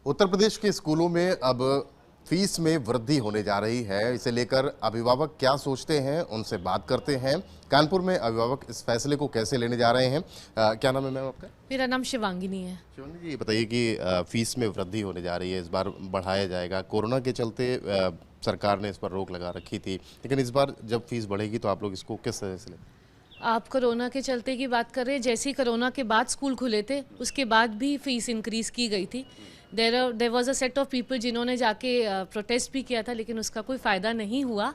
उत्तर प्रदेश के स्कूलों में अब फीस में वृद्धि होने जा रही है। इसे लेकर अभिभावक क्या सोचते हैं, उनसे बात करते हैं। कानपुर में अभिभावक इस फैसले को कैसे लेने जा रहे हैं। क्या नाम है मैम आपका? मेरा नाम शिवांगिनी है। शिवांगी जी, ये बताइए कि फीस में वृद्धि होने जा रही है, इस बार बढ़ाया जाएगा। कोरोना के चलते सरकार ने इस पर रोक लगा रखी थी, लेकिन इस बार जब फीस बढ़ेगी तो आप लोग इसको किस तरह से लें? आप कोरोना के चलते की बात कर रहे हैं। जैसे ही कोरोना के बाद स्कूल खुले थे उसके बाद भी फीस इंक्रीज़ की गई थी। There was a set of people जिन्होंने जाके प्रोटेस्ट भी किया था, लेकिन उसका कोई फ़ायदा नहीं हुआ।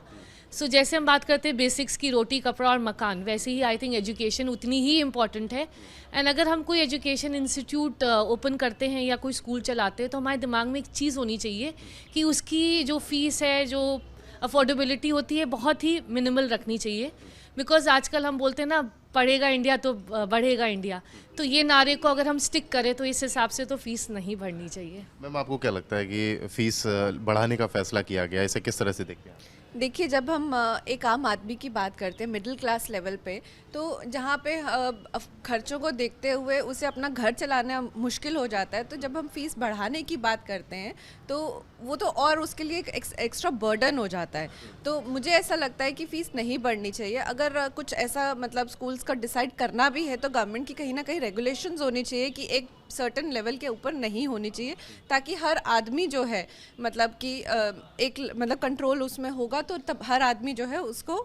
सो जैसे हम बात करते हैं बेसिक्स की, रोटी कपड़ा और मकान, वैसे ही आई थिंक एजुकेशन उतनी ही इम्पॉर्टेंट है। एंड अगर हम कोई एजुकेशन इंस्टीट्यूट ओपन करते हैं या कोई स्कूल चलाते हैं तो हमारे दिमाग में एक चीज़ होनी चाहिए कि उसकी जो फ़ीस है, जो अफोर्डेबिलिटी होती है, बहुत ही मिनिमल रखनी चाहिए। बिकॉज आजकल हम बोलते हैं ना, पढ़ेगा इंडिया तो बढ़ेगा इंडिया, तो ये नारे को अगर हम स्टिक करें तो इस हिसाब से तो फीस नहीं बढ़नी चाहिए। मैम, आपको क्या लगता है कि फीस बढ़ाने का फैसला किया गया, इसे किस तरह से देखते हैं? देखिए, जब हम एक आम आदमी की बात करते हैं मिडिल क्लास लेवल पे, तो जहाँ पे खर्चों को देखते हुए उसे अपना घर चलाना मुश्किल हो जाता है, तो जब हम फीस बढ़ाने की बात करते हैं तो वो तो और उसके लिए एक एक्स्ट्रा बर्डन हो जाता है। तो मुझे ऐसा लगता है कि फ़ीस नहीं बढ़नी चाहिए। अगर कुछ ऐसा मतलब स्कूल्स का डिसाइड करना भी है तो गवर्नमेंट की कहीं ना कहीं रेगुलेशंस होनी चाहिए कि एक सर्टेन लेवल के ऊपर नहीं होनी चाहिए, ताकि हर आदमी जो है मतलब कि एक मतलब कंट्रोल उसमें होगा, तो तब हर आदमी जो है उसको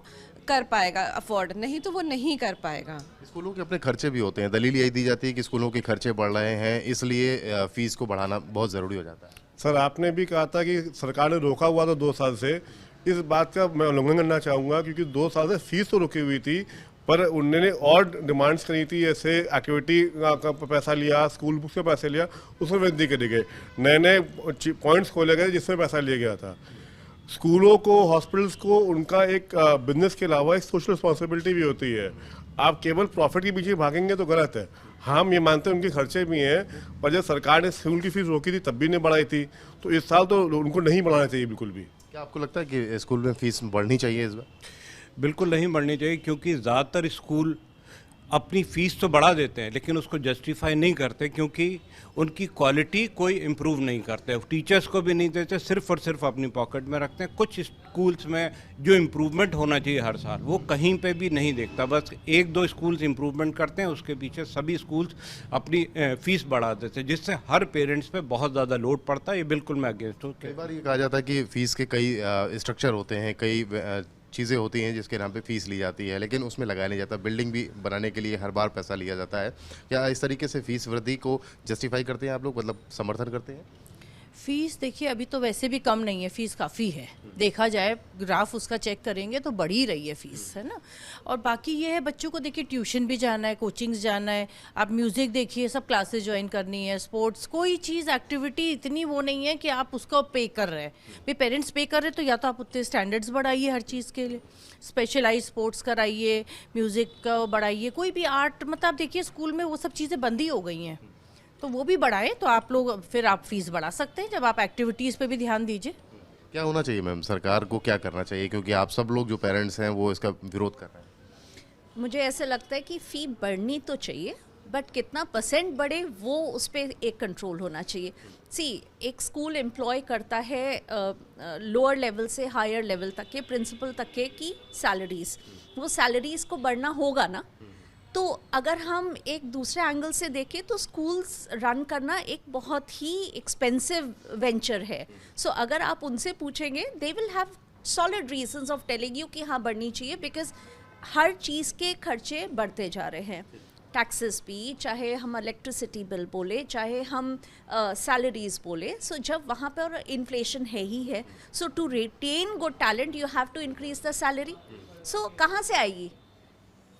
कर पाएगा अफोर्ड, नहीं तो वो नहीं कर पाएगा। स्कूलों के अपने खर्चे भी होते हैं, दलील यही दी जाती है कि स्कूलों के खर्चे बढ़ रहे हैं, इसलिए फीस को बढ़ाना बहुत ज़रूरी हो जाता है। सर, आपने भी कहा था कि सरकार ने रोका हुआ था 2 साल से। इस बात का मैं उल्लंघन करना चाहूँगा, क्योंकि 2 साल से फीस तो रुकी हुई थी, पर उन्होंने और डिमांड्स करी थी, जैसे एक्टिविटी का पैसा लिया, स्कूल बुक्स का पैसा लिया, उसमें वृद्धि करी गई। नए नए पॉइंट्स खोले गए जिसमें पैसा लिया गया था। स्कूलों को, हॉस्पिटल्स को उनका एक बिजनेस के अलावा एक सोशल रिस्पॉन्सिबिलिटी भी होती है। आप केवल प्रॉफिट के पीछे भागेंगे तो गलत है। हम ये मानते हैं उनके खर्चे भी हैं, पर जब सरकार ने स्कूल की फीस रोकी थी तब भी नहीं बढ़ाई थी, तो इस साल तो उनको नहीं बढ़ाना चाहिए बिल्कुल भी। क्या आपको लगता है कि स्कूल में फीस बढ़नी चाहिए इस बार? बिल्कुल नहीं बढ़नी चाहिए, क्योंकि ज़्यादातर स्कूल अपनी फ़ीस तो बढ़ा देते हैं लेकिन उसको जस्टिफाई नहीं करते, क्योंकि उनकी क्वालिटी कोई इम्प्रूव नहीं करते। टीचर्स को भी नहीं देते, सिर्फ और सिर्फ अपनी पॉकेट में रखते हैं। कुछ स्कूल्स में जो इम्प्रूवमेंट होना चाहिए हर साल, वो कहीं पे भी नहीं देखता। बस 1-2 स्कूल्स इम्प्रूवमेंट करते हैं, उसके पीछे सभी स्कूल्स अपनी फ़ीस बढ़ा देते हैं, जिससे हर पेरेंट्स पे बहुत ज़्यादा लोड पड़ता है। ये बिल्कुल मैं अगेंस्ट हूँ। कई बार ये कहा जाता है कि फ़ीस के कई स्ट्रक्चर होते हैं, कई चीज़ें होती हैं जिसके नाम पे फ़ीस ली जाती है, लेकिन उसमें लगाया नहीं जाता। बिल्डिंग भी बनाने के लिए हर बार पैसा लिया जाता है। क्या इस तरीके से फ़ीस वृद्धि को जस्टिफाई करते हैं आप लोग, मतलब समर्थन करते हैं? फीस देखिए, अभी तो वैसे भी कम नहीं है, फीस काफ़ी है। देखा जाए ग्राफ उसका चेक करेंगे तो बढ़ ही रही है फीस, है ना। और बाकी ये है, बच्चों को देखिए ट्यूशन भी जाना है, कोचिंग्स जाना है, आप म्यूज़िक देखिए, सब क्लासेस ज्वाइन करनी है, स्पोर्ट्स, कोई चीज़ एक्टिविटी इतनी वो नहीं है कि आप उसको पे कर रहे हैं। भाई पेरेंट्स पे कर रहे हैं तो या तो आप उतने स्टैंडर्ड्स बढ़ाइए हर चीज़ के लिए, स्पेशलाइज स्पोर्ट्स कराइए, म्यूज़िक का बढ़ाइए, कोई भी आर्ट, मतलब देखिए स्कूल में वो सब चीज़ें बंद ही हो गई हैं, तो वो भी बढ़ाएं तो आप लोग फिर आप फीस बढ़ा सकते हैं, जब आप एक्टिविटीज़ पे भी ध्यान दीजिए। क्या होना चाहिए मैम, सरकार को क्या करना चाहिए, क्योंकि आप सब लोग जो पेरेंट्स हैं वो इसका विरोध कर रहे हैं? मुझे ऐसा लगता है कि फ़ी बढ़नी तो चाहिए, बट कितना % बढ़े वो उस पर एक कंट्रोल होना चाहिए। एक स्कूल एम्प्लॉय करता है लोअर लेवल से हायर लेवल तक के, प्रिंसिपल तक के की सैलरीज़, वो सैलरीज़ को बढ़ना होगा ना। तो अगर हम एक दूसरे एंगल से देखें तो स्कूल्स रन करना एक बहुत ही एक्सपेंसिव वेंचर है। सो अगर आप उनसे पूछेंगे, they will have solid reasons of telling you कि हाँ बढ़नी चाहिए, बिकॉज हर चीज़ के खर्चे बढ़ते जा रहे हैं। टैक्सेस भी, चाहे हम इलेक्ट्रिसिटी बिल बोले, चाहे हम सैलरीज बोले। सो जब वहाँ पर इन्फ्लेशन है ही है, so to retain good talent you have to increase the salary. So कहाँ से आएगी?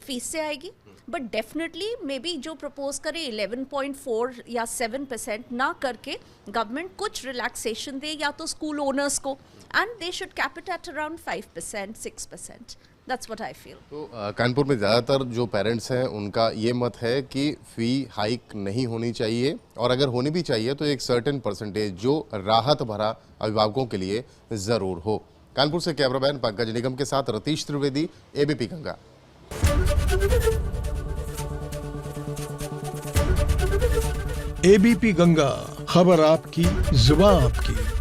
फीस से आएगी। बट डेफिनेटली मे बी जो प्रपोज करे 11.4 या 7% ना करके गवर्नमेंट कुछ रिलैक्सेशन दे, या तो स्कूल ओनर्स को, and they should cap it at around 5%, 6%. That's what I feel. तो कानपुर में ज़्यादातर जो पेरेंट्स हैं उनका ये मत है कि फ़ी हाइक नहीं होनी चाहिए, और अगर होनी भी चाहिए तो एक सर्टेन % जो राहत भरा अभिभावकों के लिए ज़रूर हो। कानपुर से कैमरामैन पंकज निगम के साथ रतीश त्रिवेदी, एबीपी गंगा। एबीपी गंगा खबर आपकी, जुबान आपकी।